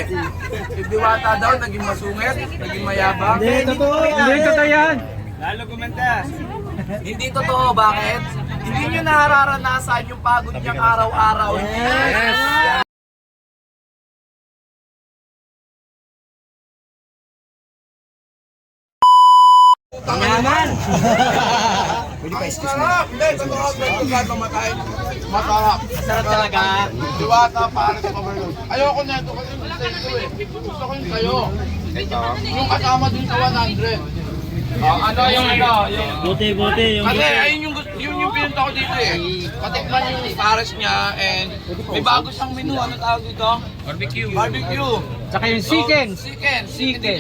Si Diwata daw, naging masungit, naging mayabang. Hindi totoo yan. Lalo gumanda. Hindi totoo, bakit? Hindi nyo nararanasan yung pagod niyang araw-araw. Yes. Naman! Ang sarap! Hindi, totoo, totoo, mamatay. Masarap. Masarap talaga. Diwata, paano sa overload? Ayoko na ito kasi gusto ito eh. Gusto ko yung sa'yo. Yung kasama dun sa 100. Ano yung ano? Buti. Kasi ayun yung pinunta ko dito eh. Patikman yung pares niya and may bago siyang menu. Ano tawag dito? Barbecue. Tsaka yung chicken. Chicken.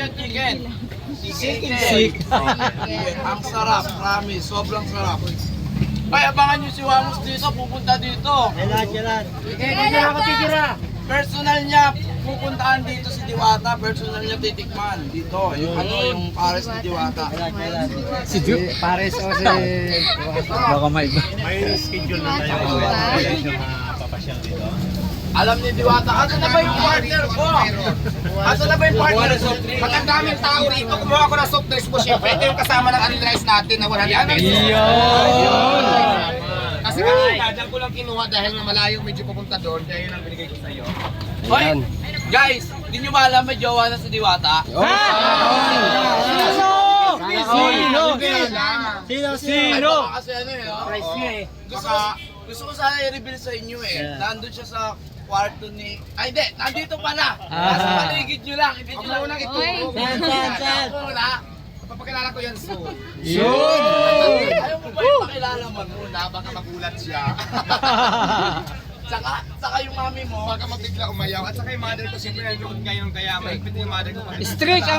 Ang sarap, promise. Sobrang sarap. Ay, abangan nyo si Wamos dito. Pupunta dito. Kailan. Hindi na ako titira. Personal niya pupuntahan dito si Diwata. Personal niya titikman dito. Yung pares ni Diwata. Si Duke. Pares o si... Baka may iba. May schedule na tayo. Yung papasyal dito. Alam ni Diwata, ato na ba yung partner ko? Ato na ba yung partner ko? Pag ang daming tao rito, kumuha ko ng soft drinks mo, syempre. Ito yung kasama ng unrice natin na 100 Yun! Kasi kanina, dyan ko lang kinuha dahil na malayo medyo pupunta doon. Kaya yun ang binigay ko sa'yo. Hoy, guys, hindi nyo ba alam may jowa na si Diwata? Sino? Kasi ano eh, gusto ko sana i-reveal sa inyo eh. Nandun siya sa kwarto ni... Ay, hindi! Nandito pala! Nasa paligid nyo lang. Hindi nyo lang. Huwag mo nang ituro. Saan? Muna. Papakilala ko yan soon. Yun! Ayaw mo ba yung pakilala mo? Muna, baka magulat siya. Saka yung mami mo. Baka mabigla umayaw. At saka yung mother ko, siyempre nanonood ngayon kaya mahigpit yung mother ko. Strict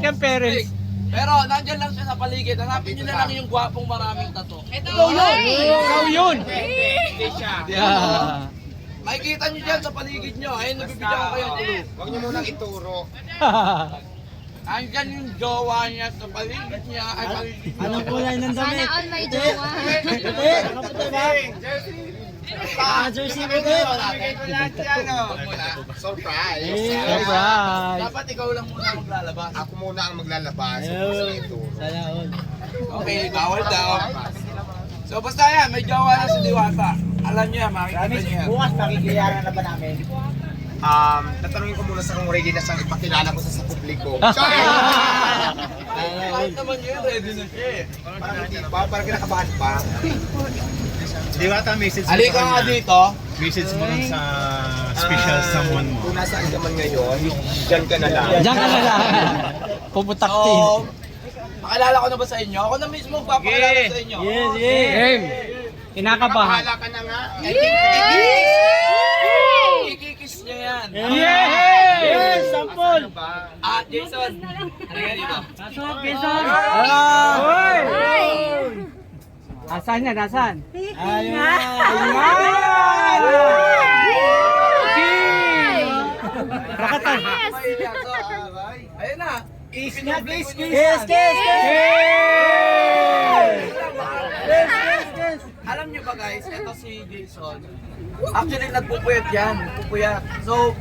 ang parents. Pero nandyan lang siya sa paligid. Hanapin nyo na lang yung gwapong maraming tato. Ikaw yun! Hindi siya. Yeah. Makikita nyo dyan sa paligid nyo. Ayun, nabibigyan ko kayo tulog. Huwag niyo munang ituro. Andyan yung jowa niya sa paligid niya. Ay, paligid niya. Anong kulay ng damit? Sana all may jowa. Puti? Nakaputi ba? Jersey puti? Surprise! Surprise! Dapat ikaw lang muna maglalabas. Ako muna ang maglalabas. Huwag mo sila ituro. Sana all. Okay, bawal daw. So basta yan, may jowa na si Diwata. Alam niyo yan, makikita niyo yan. Bukas makikilala na ba namin? Tatanungin ko muna sa kung ready na siyang ipakilala ko sa publiko. Kahit naman yun, ready na siya eh. Parang hindi pa, parang kinakabahan pa. Diwata, message mo Halika sa nga kanya. dito. Message mo lang sa special someone mo. Kung nasaan ka man ngayon, dyan ka na lang. Diyan ka na lang. Puputak team. So, pakilala ko na ba sa inyo? Ako na mismo papakilala sa inyo. Game. Kinakabahan. Bahala ka na nga. Ikikis niya yan. Yes! Sampol! Jason. Halika dito. Pasok, Jason! Asan yan? Asan? Ayun! Rakatan! Ayun na. Kiss! Alam niyo ba guys, ito si Jason. Actually, nagpupuyat yan. Nagpupuyat. So,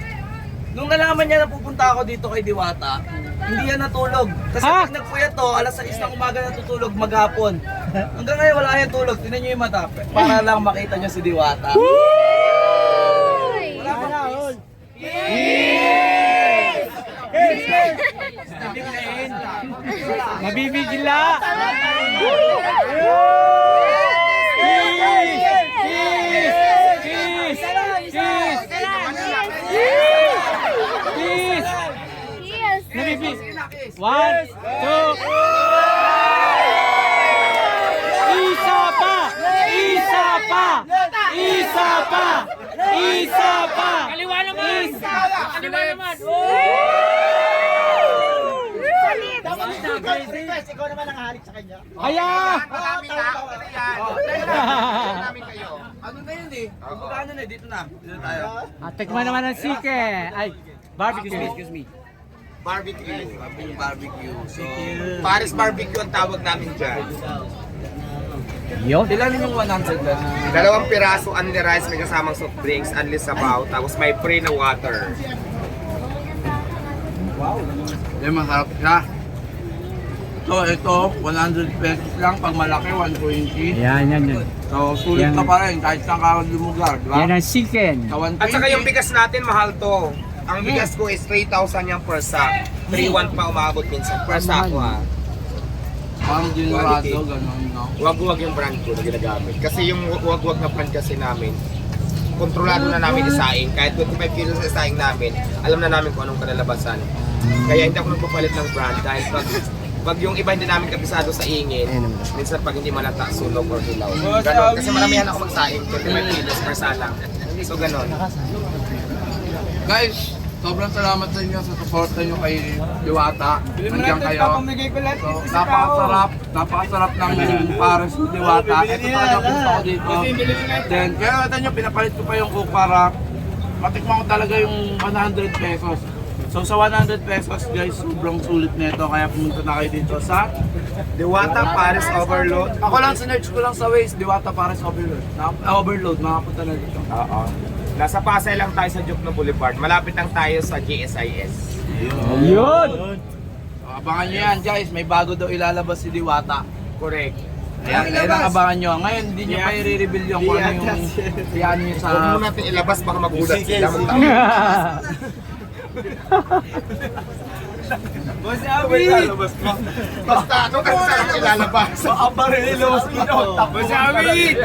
nung nalaman niya na pupunta ako dito kay Diwata, hindi yan natulog. Kasi pag nagpuyat to, alas 6 ng umaga natutulog maghapon. Hanggang ngayon wala yan tulog. Tingnan niyo yung mata. Para lang makita niyo si Diwata. Wala bang Mabibigla! One, two, isa pa! Kaliwa naman! Ikaw naman ang halik sa kanya. Kaya! Marami na. Namin kayo. Ano na yun eh? Ano na, dito na. Dito tayo. Tikman naman ang sike. Ay, barbecue. Excuse me. Barbecue. Yung barbecue. So, Paris barbecue ang tawag namin dyan. Yun. ilan yung 100 lang? 2 piraso, only rice, may kasamang soft drinks, only sabaw, tapos may free na water. Yan, masarap siya. So, ito, 100 pesos lang. Pag malaki, 120. Yan. So, sulit Yan. ka pa rin kahit saan ka lumugar, di ba? Yan ang chicken. Sa 120. At saka yung bigas natin, mahal to. Ang bigas ko is 3,000 yung per sack. 3,100 pa umabot minsan per sack ko ha. Parang dinurado, gano'n, no? Wag-wag yung brand ko na ginagamit. Kasi yung wag-wag na brand kasi namin, kontrolado na namin isaing. Kahit 25 kilos sa isaing namin, alam na namin kung anong kalalabasan. Kaya hindi ako nagpapalit ng brand dahil pag yung iba hindi namin kabisado sa ingin, minsan pag hindi malata, sunog or hilaw. Ganon. Kasi maramihan ako magsaing, 25 kilos per salang. So ganon. Guys, sobrang salamat sa inyo sa suporta nyo kay Diwata. Nandiyan kayo. So, napakasarap ng pares ni Diwata. Ito talaga gusto ko dito. Then, kaya natin nyo, pinapalit ko pa yung coke para matikman ko talaga yung 100 pesos. So sa 100 pesos guys, sobrang sulit nito. Kaya pumunta na kayo dito sa Diwata Paris Overload. Ako lang, sinerch ko lang sa Waze, Diwata Pares Overload. Overload, makapunta na dito. Oo. Nasa Pasay lang tayo sa Jukno Boulevard. Malapit lang tayo sa GSIS. Yun! Abangan nyo yan guys, may bago daw ilalabas si Diwata. Correct. Ayan, kailangan abangan nyo. Ngayon, hindi nyo pa i-reveal yung kung ano yung yan nyo sa... Huwag mo natin ilabas, baka magulat sila. Boss Abi! Basta ano kasi saan ilalabas? Makaparilos mo. Boss Abi!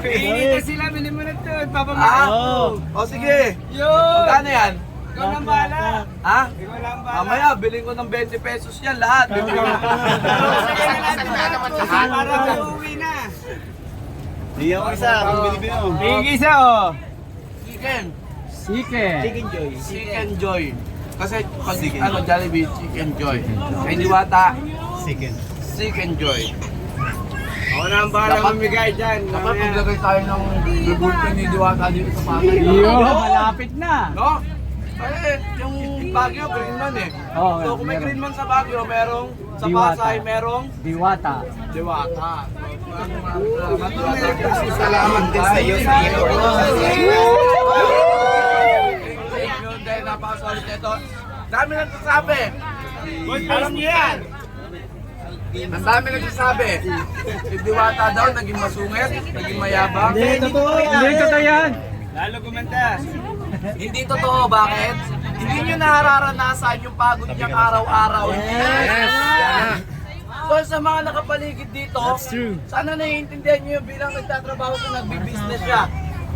Init na sila, bili mo na ito. Ah? Papamahal. O sige. Yun! Magkano yan? Ikaw nang bahala. Ha? Ikaw lang bahala. Mamaya, bilhin ko ng 20 pesos yan lahat. Bibigyan ko. Salita naman lahat. Para uuwi na. Hindi ako isa, bumili mo. Tingin isa oh. Chicken. Chicken. Chicken Joy. Kasi pag ano, Jollibee, Chicken Joy. Kay Diwata, Chicken. Chicken Joy. Ako na ang bahala Dapat- mamigay dyan. Dapat maglagay tayo ng bibulto ni Diwata dito sa Pasay. Yun, malapit na. No? Eh, yung Baguio, Greenman eh. Oo, So kung may meron. Greenman sa Baguio, merong sa Diwata. Pasay, merong Diwata. Diwata. Salamat din sa iyo sa iyo. Thank you, dahil napakasolid nito. Dami nagsasabi. Alam niyo yan. Ang dami nagsasabi. Si Diwata daw naging masungit, naging mayabang. Hindi totoo yan. Lalo gumanda. Hindi totoo, bakit? Hindi nyo nararanasan yung pagod niyang araw-araw. So sa mga nakapaligid dito, sana naiintindihan nyo yung bilang nagtatrabaho siya, nagbi-business siya.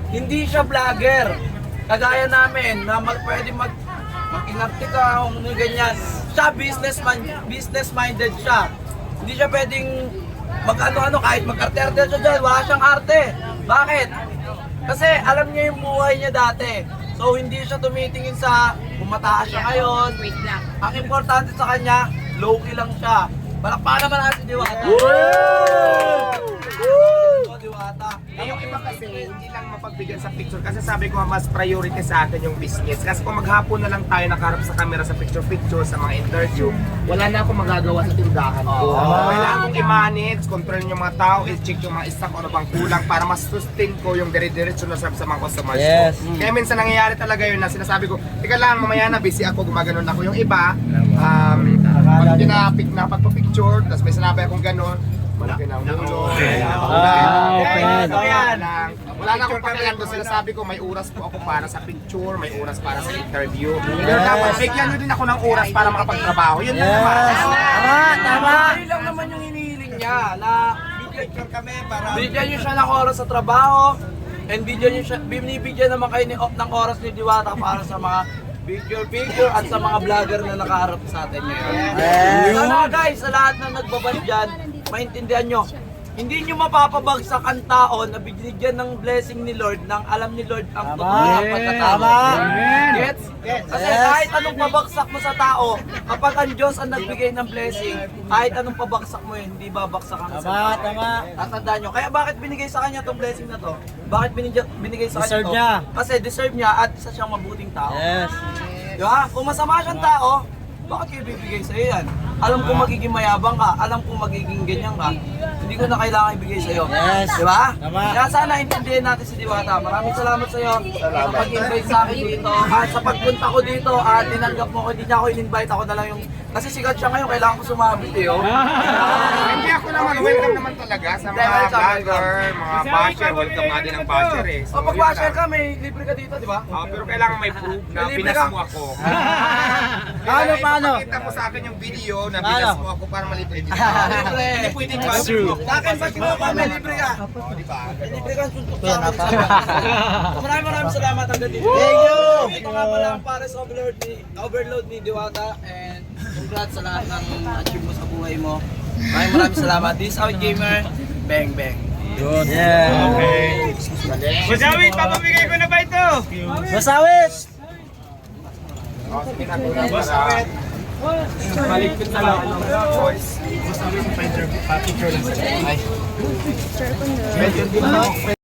Hindi siya vlogger. Kagaya namin na pwede mag-inarte ka o ganyan. Siya business-minded siya. Hindi siya pwedeng mag-ano-ano kahit mag-arte-arte siya dyan. Wala siyang arte. Bakit? Kasi alam niya yung buhay niya dati. So hindi siya tumitingin sa kung mataas siya ngayon. Ang importante sa kanya, low-key lang siya. Palakpakan naman natin si Diwata. Diwata. Yung iba kasi hindi lang mapagbigyan sa picture kasi sabi ko mas priority sa atin yung business. Kasi kung maghapon na lang tayo nakaharap sa camera sa picture-picture, sa mga interview, wala na akong magagawa sa tindahan ko. Kailangan kong i-manage, control yung mga tao, i-check yung mga stock, ano bang kulang para mas sustain ko yung dire-diretso na sa mga customers ko. Kaya minsan nangyayari talaga yun na sinasabi ko, teka lang, mamaya na busy ako, gumaganon ako. Yung iba, pag pinapik na pagpa-picture, tapos may sinabi akong ganon, malaki ng ulo. Wala na akong pakialam doon. Sinasabi ko, may oras po ako para sa picture, may oras para sa interview. Pero dapat bigyan nyo din ako ng oras para makapagtrabaho. Yun lang naman. Tama! Yun lang naman yung hinihiling niya na bigyan niyo siya ng oras sa trabaho and binibigyan naman kayo ng oras ni Diwata para sa mga picture at sa mga vlogger na nakaharap sa atin ngayon. Sana guys, sa lahat na nagbabad dyan, maintindihan nyo, hindi nyo mapapabagsak ang tao na binigyan ng blessing ni Lord nang alam ni Lord ang totoo ng pagkatao. Gets? Kasi kahit anong pabagsak mo sa tao, kapag ang Diyos ang nagbigay ng blessing, kahit anong pabagsak mo yun, hindi babagsak ang isang tao. Tatandaan nyo. Kaya bakit binigay sa kanya itong blessing na to? Bakit binigay sa kanya to? Kasi deserve niya at isa siyang mabuting tao. Yes. Diba? Kung masama siyang tao, bakit kayo bibigay sa'yo yan? Alam ko magiging mayabang ka, alam ko magiging ganyan ka. Hindi ko na kailangan ibigay sa'yo. Yes. Di ba? Tama. Kaya sana intindihin natin si Diwata. Maraming salamat sa'yo sa pag-invite sa akin dito. At sa pagpunta ko dito, tinanggap mo ko, hindi niya ako in-invite, ako na lang yung... Kasi sikat siya ngayon, kailangan ko sumabit eh. Oh. Hindi ako naman, welcome naman talaga sa mga vlogger, mga basher. Welcome nga din ang basher eh. O pag washer ka, may libre ka dito, di ba? Pero kailangan may proof na May libre pinas ka. mo ako. Paano? Pakita mo sa akin yung video na pinas mo ako para malibre din. Libre. Hindi pwedeng That's true. Sa akin, pag kinuha ka, may libre ka. Di ba? May libre ka, suntok sa akin. So, maraming salamat hanggang dito. Thank you! Ito nga pala ang Pares Overload ni Diwata, and congrats sa lahat ng achieve mo sa buhay mo. Maraming salamat. This is Out Gamer. Bang bang. Good. Yeah. Okay. Masawit, papamigay ko na ba ito? Masawit! Boss Awet. Maligpit na lang ako. Boss Awet, pa-interview, pa-picture lang sa